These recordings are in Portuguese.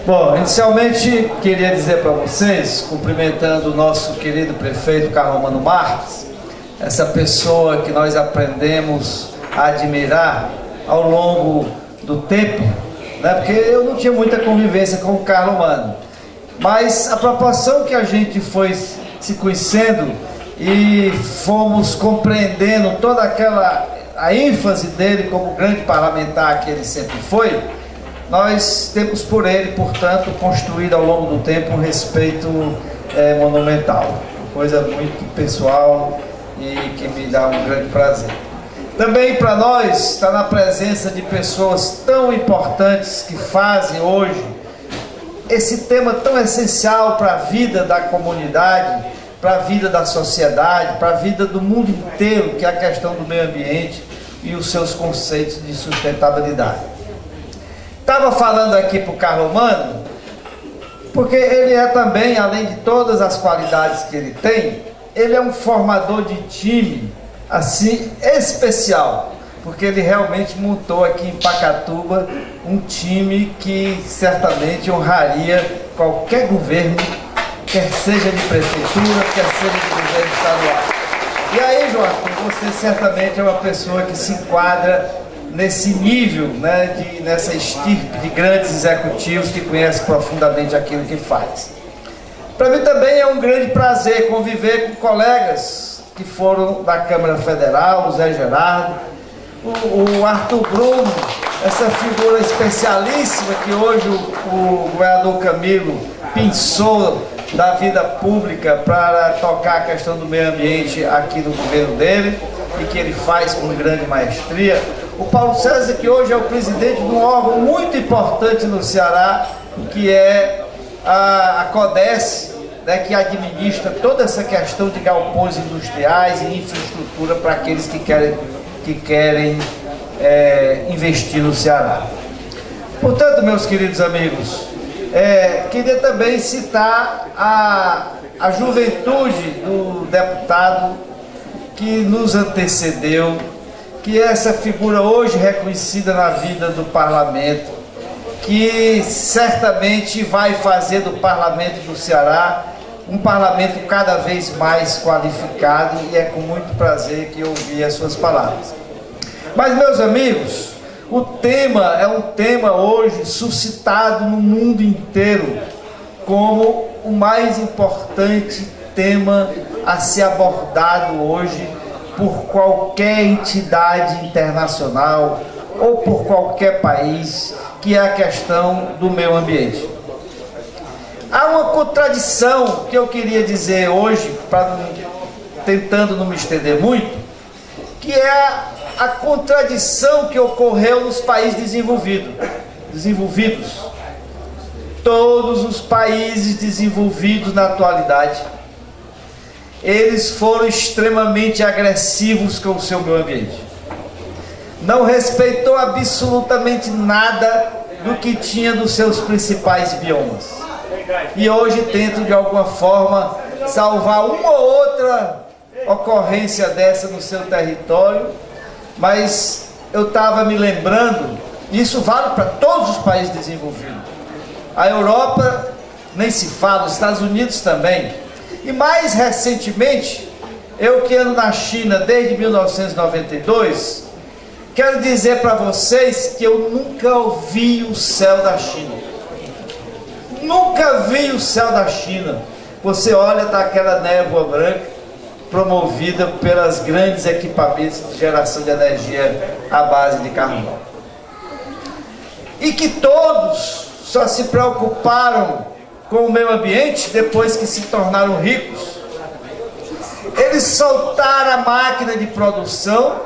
Bom, inicialmente queria dizer para vocês, cumprimentando o nosso querido prefeito Carlos Romano Marques, essa pessoa que nós aprendemos a admirar ao longo do tempo, né? Porque eu não tinha muita convivência com o Carlos Romano, mas a proporção que a gente foi se conhecendo e fomos compreendendo toda a ênfase dele como grande parlamentar que ele sempre foi, nós temos por ele, portanto, construído ao longo do tempo um respeito monumental, uma coisa muito pessoal e que me dá um grande prazer. Também para nós estar na presença de pessoas tão importantes que fazem hoje esse tema tão essencial para a vida da comunidade, para a vida da sociedade, para a vida do mundo inteiro, que é a questão do meio ambiente e os seus conceitos de sustentabilidade. Estava falando aqui para o Carlos Romano, porque ele é também, além de todas as qualidades que ele tem, ele é um formador de time, assim, especial, porque ele realmente montou aqui em Pacatuba um time que certamente honraria qualquer governo, quer seja de prefeitura, quer seja de governo estadual. E aí, João, você certamente é uma pessoa que se enquadra nesse nível, né, nessa estirpe de grandes executivos que conhecem profundamente aquilo que faz. Para mim também é um grande prazer conviver com colegas que foram da Câmara Federal, o Zé Gerardo, o Arthur Bruno, essa figura especialíssima que hoje o governador Camilo pensou da vida pública para tocar a questão do meio ambiente aqui no governo dele e que ele faz com grande maestria. O Paulo César, que hoje é o presidente de um órgão muito importante no Ceará, que é a CODES, né, que administra toda essa questão de galpões industriais e infraestrutura para aqueles que querem investir no Ceará. Portanto, meus queridos amigos, queria também citar a juventude do deputado que nos antecedeu, que é essa figura hoje reconhecida na vida do parlamento, que certamente vai fazer do parlamento do Ceará um parlamento cada vez mais qualificado, e é com muito prazer que eu ouvi as suas palavras. Mas, meus amigos, o tema é um tema hoje suscitado no mundo inteiro como o mais importante tema a ser abordado hoje por qualquer entidade internacional ou por qualquer país, que é a questão do meio ambiente. Há uma contradição que eu queria dizer hoje, tentando não me estender muito, que é a contradição que ocorreu nos países desenvolvidos. Todos os países desenvolvidos na atualidade, eles foram extremamente agressivos com o seu meio ambiente. Não respeitou absolutamente nada do que tinha dos seus principais biomas. E hoje tentam de alguma forma salvar uma ou outra ocorrência dessa no seu território, mas eu estava me lembrando, isso vale para todos os países desenvolvidos. A Europa nem se fala, os Estados Unidos também. E mais recentemente, eu que ando na China desde 1992, quero dizer para vocês que eu nunca ouvi o céu da China. Nunca vi o céu da China. Você olha, está aquela névoa branca promovida pelos grandes equipamentos de geração de energia à base de carvão. E que todos só se preocuparam com o meio ambiente depois que se tornaram ricos. Eles soltaram a máquina de produção,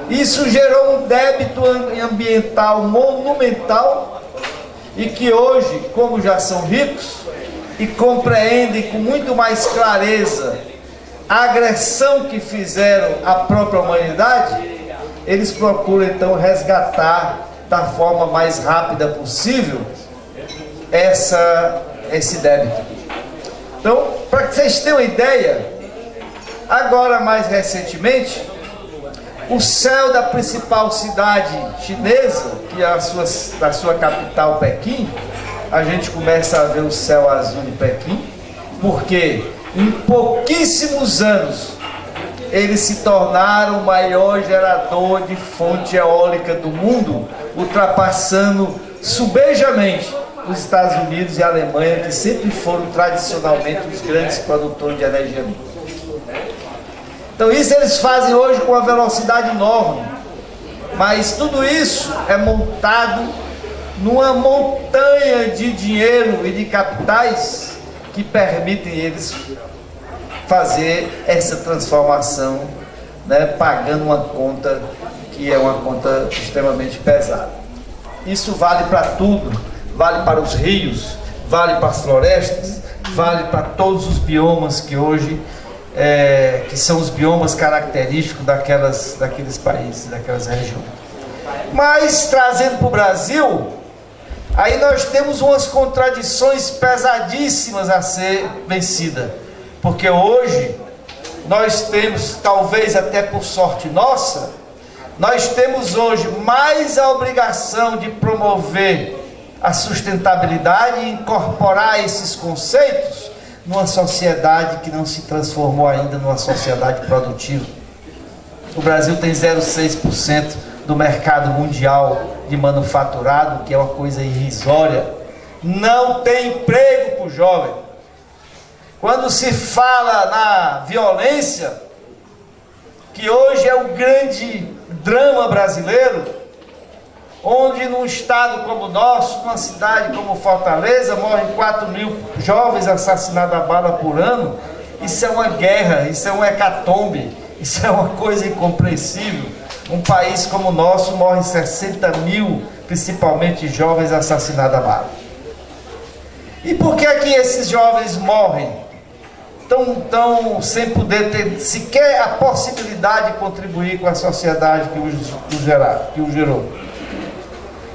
isso gerou um débito ambiental monumental, e que hoje, como já são ricos e compreendem com muito mais clareza a agressão que fizeram à própria humanidade, eles procuram então resgatar da forma mais rápida possível esse débito. Então, para que vocês tenham uma ideia, agora mais recentemente, o céu da principal cidade chinesa, que é da sua capital, Pequim, a gente começa a ver o céu azul de Pequim, porque em pouquíssimos anos eles se tornaram o maior gerador de fonte eólica do mundo, ultrapassando subejamente os Estados Unidos e a Alemanha, que sempre foram tradicionalmente os grandes produtores de energia limpa. Então isso eles fazem hoje com uma velocidade enorme, mas tudo isso é montado numa montanha de dinheiro e de capitais que permitem eles fazer essa transformação, né, pagando uma conta que é uma conta extremamente pesada. Isso vale para tudo, vale para os rios, vale para as florestas, vale para todos os biomas que hoje que são os biomas característicos daqueles países, daquelas regiões. Mas trazendo para o Brasil, aí nós temos umas contradições pesadíssimas a ser vencidas, porque hoje nós temos, talvez até por sorte nossa, nós temos hoje mais a obrigação de promover a sustentabilidade e incorporar esses conceitos numa sociedade que não se transformou ainda numa sociedade produtiva. O Brasil tem 0,6% do mercado mundial de manufaturado, que é uma coisa irrisória. Não tem emprego para o jovem. Quando se fala na violência, que hoje é o grande drama brasileiro, onde num estado como o nosso, numa cidade como Fortaleza, morrem 4.000 jovens assassinados a bala por ano. Isso é uma guerra, isso é um hecatombe, isso é uma coisa incompreensível. Um país como o nosso morre 60.000, principalmente jovens assassinados a bala. E por que é que esses jovens morrem tão sem poder ter sequer a possibilidade de contribuir com a sociedade que o gerou?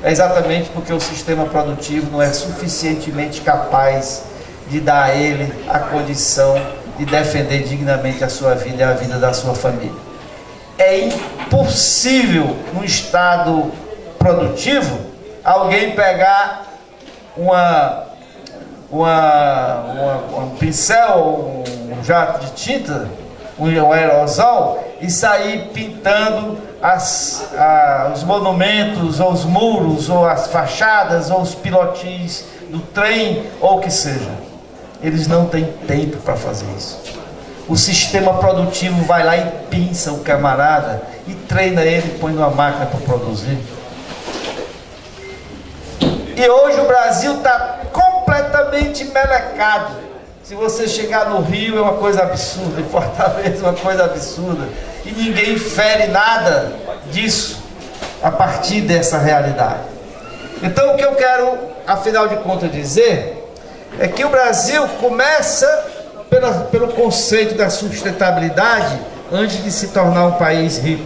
É exatamente porque o sistema produtivo não é suficientemente capaz de dar a ele a condição de defender dignamente a sua vida e a vida da sua família. É impossível, num estado produtivo, alguém pegar um pincel, um jato de tinta, um aerosol e sair pintando os monumentos, ou os muros, ou as fachadas, ou os pilotins do trem, ou o que seja. Eles não têm tempo para fazer isso. O sistema produtivo vai lá e pinça o camarada e treina ele e põe numa máquina para produzir. E hoje o Brasil está completamente melecado. Se você chegar no Rio é uma coisa absurda, em Fortaleza é uma coisa absurda, e ninguém infere nada disso a partir dessa realidade. Então o que eu quero, afinal de contas, dizer é que o Brasil começa pelo conceito da sustentabilidade antes de se tornar um país rico.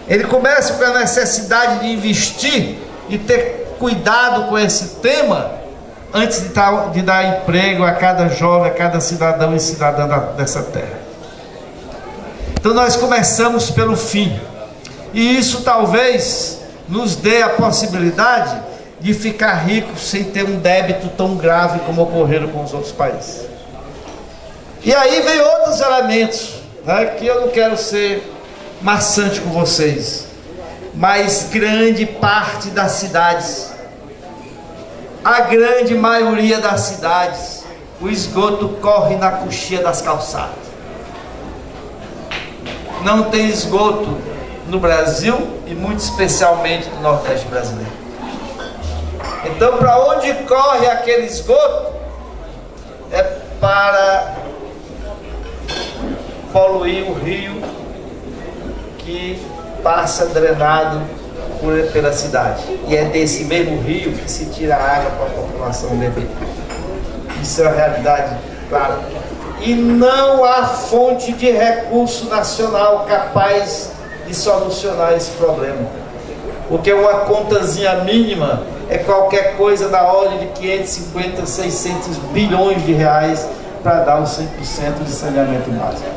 Ele começa pela necessidade de investir e ter cuidado com esse tema antes de dar emprego a cada jovem, a cada cidadão e cidadã dessa terra. Então nós começamos pelo fim, e isso talvez nos dê a possibilidade de ficar ricos sem ter um débito tão grave como ocorreram com os outros países. E aí vem outros elementos, né, que eu não quero ser maçante com vocês, mas grande parte das cidades, a grande maioria das cidades, o esgoto corre na coxia das calçadas. Não tem esgoto no Brasil e muito especialmente no Nordeste brasileiro. Então, para onde corre aquele esgoto é para poluir o rio que passa drenado pela cidade, e é desse mesmo rio que se tira a água para a população beber. Isso é a realidade clara. E não há fonte de recurso nacional capaz de solucionar esse problema, porque uma contazinha mínima é qualquer coisa da ordem de 550, 600 bilhões de reais para dar os 100% de saneamento básico.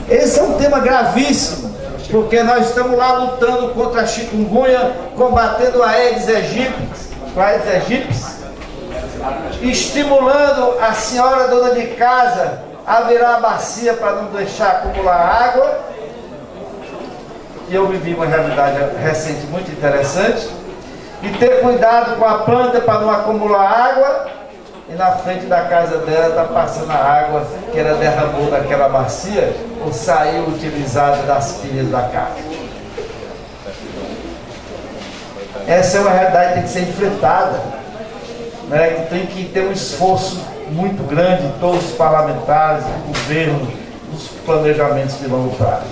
Esse é um tema gravíssimo, porque nós estamos lá lutando contra a chikungunya, combatendo a Aedes aegypti, estimulando a senhora dona de casa a virar a bacia para não deixar acumular água. E eu vivi uma realidade recente muito interessante. E ter cuidado com a planta para não acumular água. E na frente da casa dela está passando a água que ela derramou daquela bacia ou saiu utilizada das pilhas da casa. Essa é uma realidade que tem que ser enfrentada, né? Que tem que ter um esforço muito grande de todos os parlamentares, do governo, dos planejamentos de longo prazo.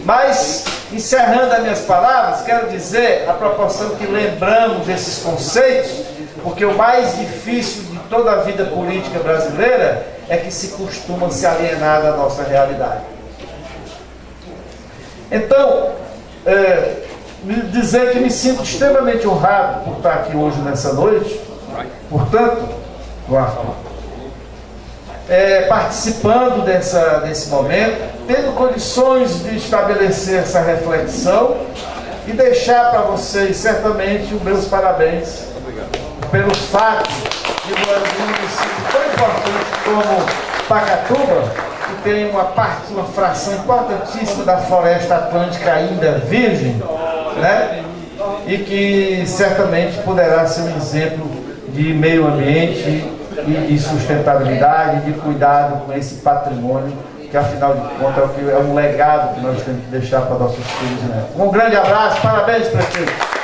Mas, encerrando as minhas palavras, quero dizer, a proporção que lembramos desses conceitos, porque o mais difícil de toda a vida política brasileira é que se costuma se alienar da nossa realidade. Então, dizer que me sinto extremamente honrado por estar aqui hoje nessa noite, portanto, participando desse momento, tendo condições de estabelecer essa reflexão e deixar para vocês certamente os meus parabéns pelo fato de um município tão importante como Pacatuba, que tem uma fração importantíssima da floresta atlântica ainda virgem, né? E que certamente poderá ser um exemplo de meio ambiente e de sustentabilidade, de cuidado com esse patrimônio, que afinal de contas é um legado que nós temos que deixar para nossos filhos e netos. Um grande abraço, parabéns, prefeito.